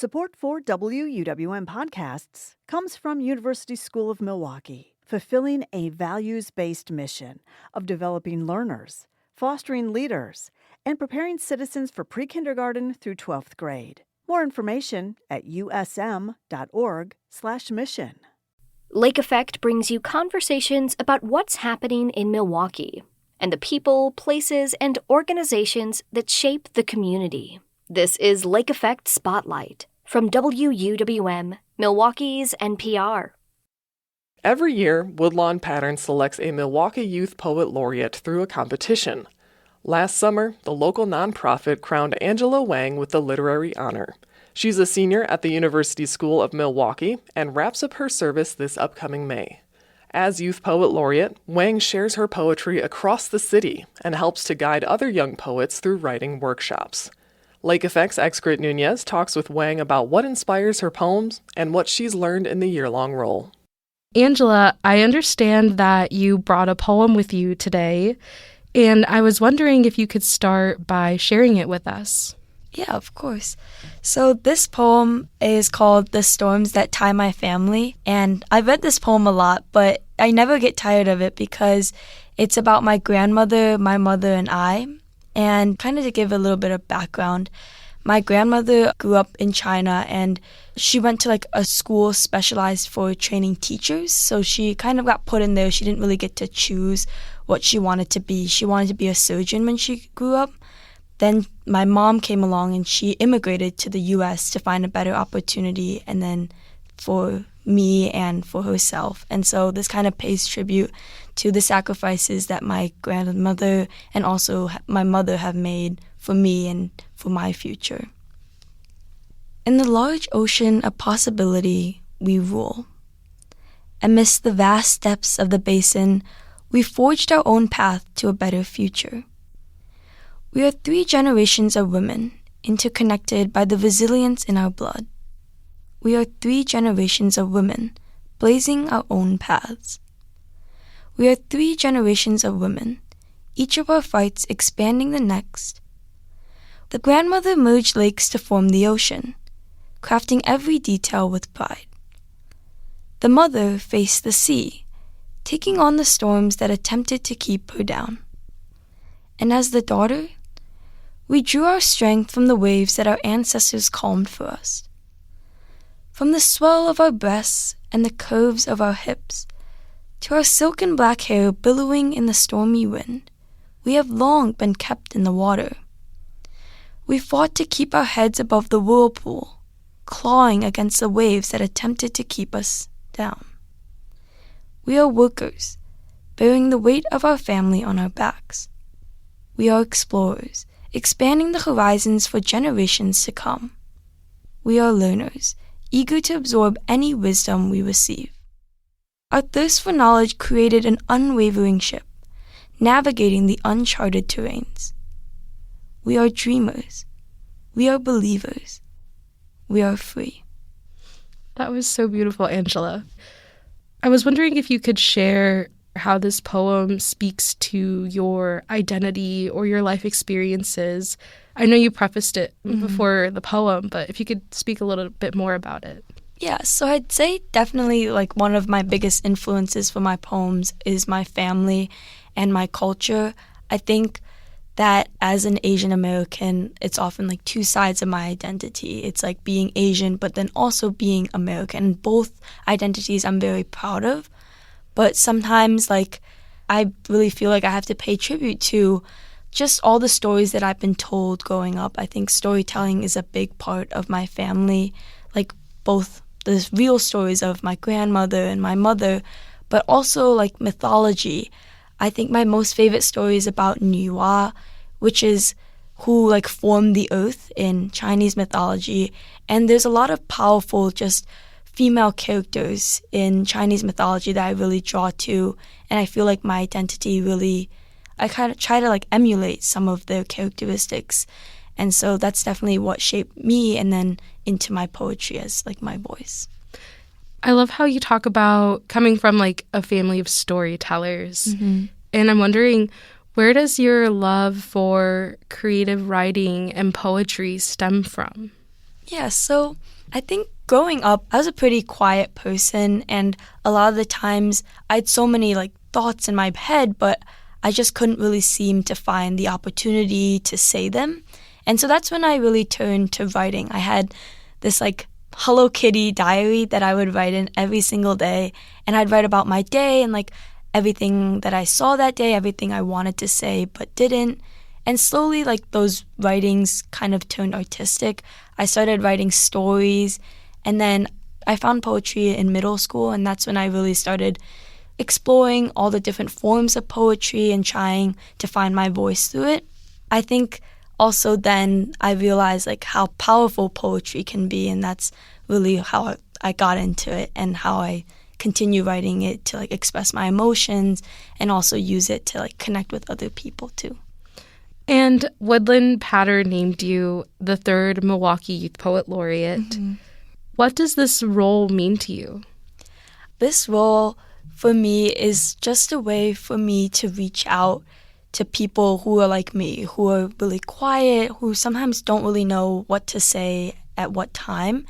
Support for WUWM podcasts comes from University School of Milwaukee, fulfilling a values-based mission of developing learners, fostering leaders, and preparing citizens for pre-kindergarten through 12th grade. More information at usm.org/mission. Lake Effect brings you conversations about what's happening in Milwaukee and the people, places, and organizations that shape the community. This is Lake Effect Spotlight from WUWM, Milwaukee's NPR. Every year, Woodland Pattern selects a Milwaukee Youth Poet Laureate through a competition. Last summer, the local nonprofit crowned Angela Wang with the literary honor. She's a senior at the University School of Milwaukee and wraps up her service this upcoming May. As Youth Poet Laureate, Wang shares her poetry across the city and helps to guide other young poets through writing workshops. Lake Effect's Xcaret Nuñez talks with Wang about what inspires her poems and what she's learned in the year-long role. Angela, I understand that you brought a poem with you today, and I was wondering if you could start by sharing it with us. Yeah, of course. So this poem is called The Storms That Tie My Family, and I've read this poem a lot, but I never get tired of it because it's about my grandmother, my mother, and I. And kind of to give a little bit of background, my grandmother grew up in China and she went to a school specialized for training teachers. So she kind of got put in there. She didn't really get to choose what she wanted to be. She wanted to be a surgeon when she grew up. Then my mom came along and she immigrated to the U.S. to find a better opportunity and then for me and for herself. And so this kind of pays tribute to the sacrifices that my grandmother and also my mother have made for me and for my future. In the large ocean of possibility, we rule. Amidst the vast depths of the basin, we forged our own path to a better future. We are 3 generations of women, interconnected by the resilience in our blood. We are 3 generations of women, blazing our own paths. We are 3 generations of women, each of our fights expanding the next. The grandmother merged lakes to form the ocean, crafting every detail with pride. The mother faced the sea, taking on the storms that attempted to keep her down. And as the daughter, we drew our strength from the waves that our ancestors calmed for us. From the swell of our breasts and the curves of our hips, to our silken black hair billowing in the stormy wind, we have long been kept in the water. We fought to keep our heads above the whirlpool, clawing against the waves that attempted to keep us down. We are workers, bearing the weight of our family on our backs. We are explorers, expanding the horizons for generations to come. We are learners, eager to absorb any wisdom we receive. Our thirst for knowledge created an unwavering ship, navigating the uncharted terrains. We are dreamers. We are believers. We are free. That was so beautiful, Angela. I was wondering if you could share how this poem speaks to your identity or your life experiences. I know you prefaced it before the poem, but if you could speak a little bit more about it. Yeah, so I'd say definitely one of my biggest influences for my poems is my family and my culture. I think that as an Asian American, it's often 2 sides of my identity. It's being Asian, but then also being American. And both identities I'm very proud of. But sometimes I really feel like I have to pay tribute to just all the stories that I've been told growing up. I think storytelling is a big part of my family, both the real stories of my grandmother and my mother, but also mythology. I think my most favorite story is about Nuñez, which is who formed the earth in Chinese mythology. And there's a lot of powerful just female characters in Chinese mythology that I really draw to. And I feel my identity really, I kind of try to emulate some of their characteristics. And so that's definitely what shaped me and then into my poetry as my voice. I love how you talk about coming from a family of storytellers. Mm-hmm. And I'm wondering, where does your love for creative writing and poetry stem from? Yeah, so I think growing up, I was a pretty quiet person, and a lot of the times I had so many thoughts in my head, but I just couldn't really seem to find the opportunity to say them. And so that's when I really turned to writing. I had this Hello Kitty diary that I would write in every single day, and I'd write about my day and everything that I saw that day, everything I wanted to say but didn't. And slowly, those writings kind of turned artistic. I started writing stories, and then I found poetry in middle school, and that's when I really started exploring all the different forms of poetry and trying to find my voice through it. I think also then I realized how powerful poetry can be, and that's really how I got into it and how I continue writing it to express my emotions and also use it to connect with other people too. And Woodland Pattern named you the 3rd Milwaukee Youth Poet Laureate. Mm-hmm. What does this role mean to you? This role for me is just a way for me to reach out to people who are like me, who are really quiet, who sometimes don't really know what to say at what time.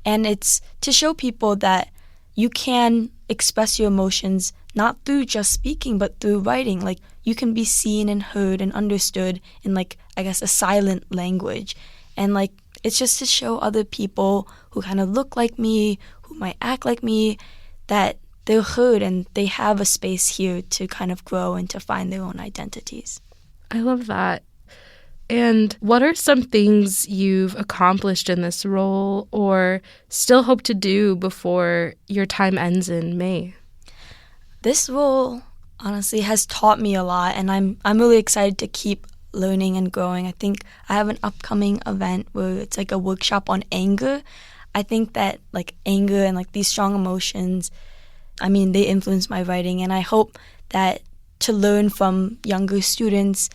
And it's to show people that you can express your emotions not through just speaking, but through writing. You can be seen and heard and understood in a silent language. And it's just to show other people who kind of look like me, who might act like me, that they're heard and they have a space here to kind of grow and to find their own identities. I love that. And what are some things you've accomplished in this role or still hope to do before your time ends in May? This role honestly has taught me a lot, and I'm really excited to keep learning and growing. I think I have an upcoming event where it's a workshop on anger. I think that anger and these strong emotions, they influence my writing, and I hope that to learn from younger students,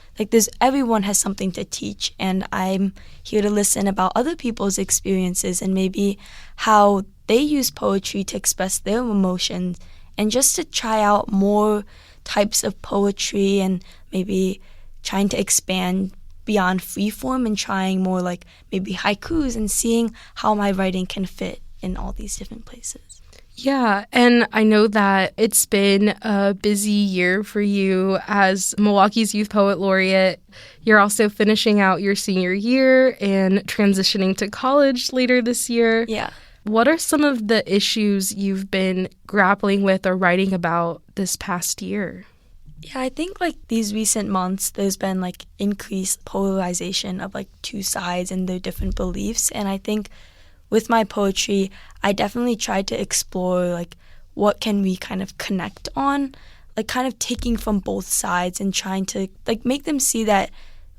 everyone has something to teach, and I'm here to listen about other people's experiences and maybe how they use poetry to express their emotions, and just to try out more types of poetry and maybe trying to expand beyond freeform and trying more maybe haikus and seeing how my writing can fit in all these different places. Yeah, and I know that it's been a busy year for you as Milwaukee's Youth Poet Laureate. You're also finishing out your senior year and transitioning to college later this year. Yeah. What are some of the issues you've been grappling with or writing about this past year? Yeah, I think these recent months, there's been increased polarization of two sides and their different beliefs. And I think with my poetry, I definitely tried to explore what can we kind of connect on, kind of taking from both sides and trying to make them see that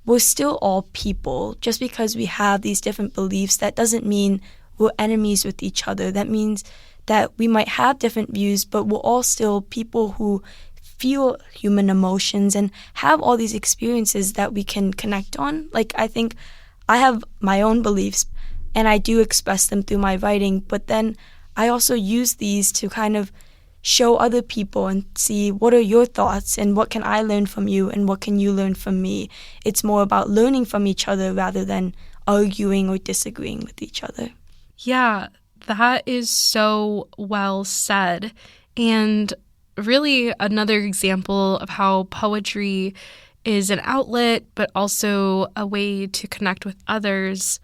we're still all people. Just because we have these different beliefs, that doesn't mean we're enemies with each other. That means that we might have different views, but we're all still people who feel human emotions and have all these experiences that we can connect on. I think I have my own beliefs, and I do express them through my writing, but then I also use these to kind of show other people and see what are your thoughts and what can I learn from you and what can you learn from me. It's more about learning from each other rather than arguing or disagreeing with each other. Yeah, that is so well said. And really another example of how poetry is an outlet, but also a way to connect with others.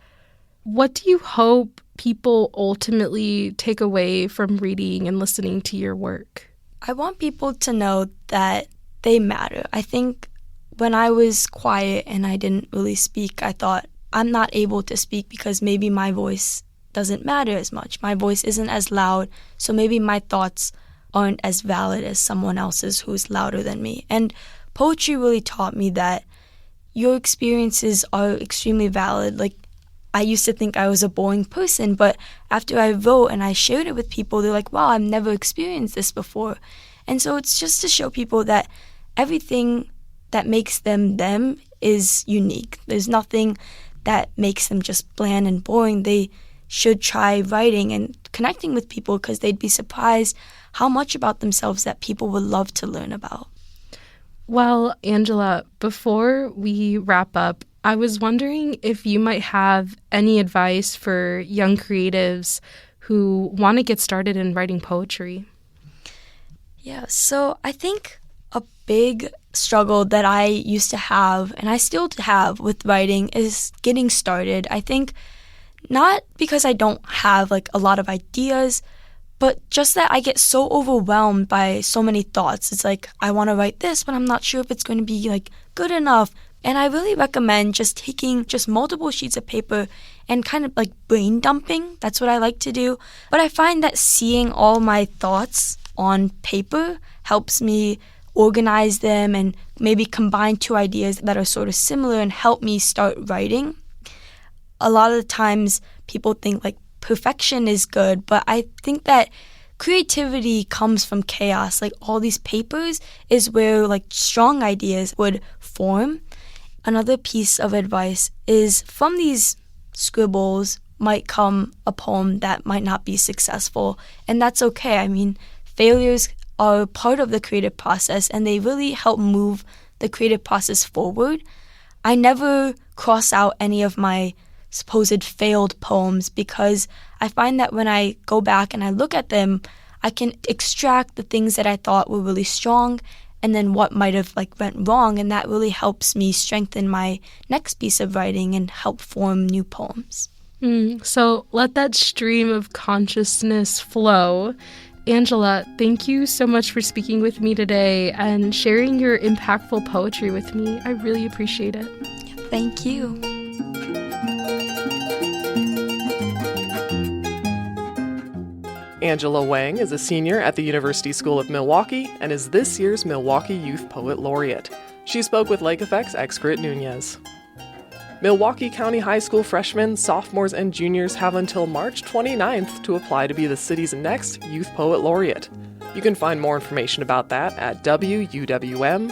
What do you hope people ultimately take away from reading and listening to your work? I want people to know that they matter. I think when I was quiet and I didn't really speak, I thought I'm not able to speak because maybe my voice doesn't matter as much. My voice isn't as loud, so maybe my thoughts aren't as valid as someone else's who's louder than me. And poetry really taught me that your experiences are extremely valid. I used to think I was a boring person, but after I wrote and I shared it with people, they're like, wow, I've never experienced this before. And so it's just to show people that everything that makes them them is unique. There's nothing that makes them just bland and boring. They should try writing and connecting with people because they'd be surprised how much about themselves that people would love to learn about. Well, Angela, before we wrap up, I was wondering if you might have any advice for young creatives who want to get started in writing poetry. Yeah, so I think a big struggle that I used to have, and I still have with writing, is getting started. I think not because I don't have like a lot of ideas, but just that I get so overwhelmed by so many thoughts. It's like, I want to write this, but I'm not sure if it's going to be like good enough. And I really recommend just taking just multiple sheets of paper and kind of like brain dumping. That's what I like to do. But I find that seeing all my thoughts on paper helps me organize them and maybe combine two ideas that are sort of similar and help me start writing. A lot of the times people think like perfection is good, but I think that creativity comes from chaos. Like all these papers is where like strong ideas would form. Another piece of advice is from these scribbles might come a poem that might not be successful, and that's okay. I mean, failures are part of the creative process and they really help move the creative process forward. I never cross out any of my supposed failed poems because I find that when I go back and I look at them, I can extract the things that I thought were really strong and then what might have like went wrong, and that really helps me strengthen my next piece of writing and help form new poems. So let that stream of consciousness flow. Angela, thank you so much for speaking with me today and sharing your impactful poetry with me. I really appreciate it. Thank you. Angela Wang is a senior at the University School of Milwaukee and is this year's Milwaukee Youth Poet Laureate. She spoke with Lake Effect's Xcaret Nuñez. Milwaukee County High School freshmen, sophomores, and juniors have until March 29th to apply to be the city's next Youth Poet Laureate. You can find more information about that at wuwm.com.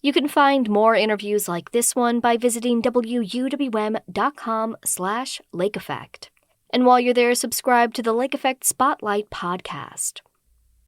You can find more interviews like this one by visiting wuwm.com/Lake Effect. And while you're there, subscribe to the Lake Effect Spotlight podcast.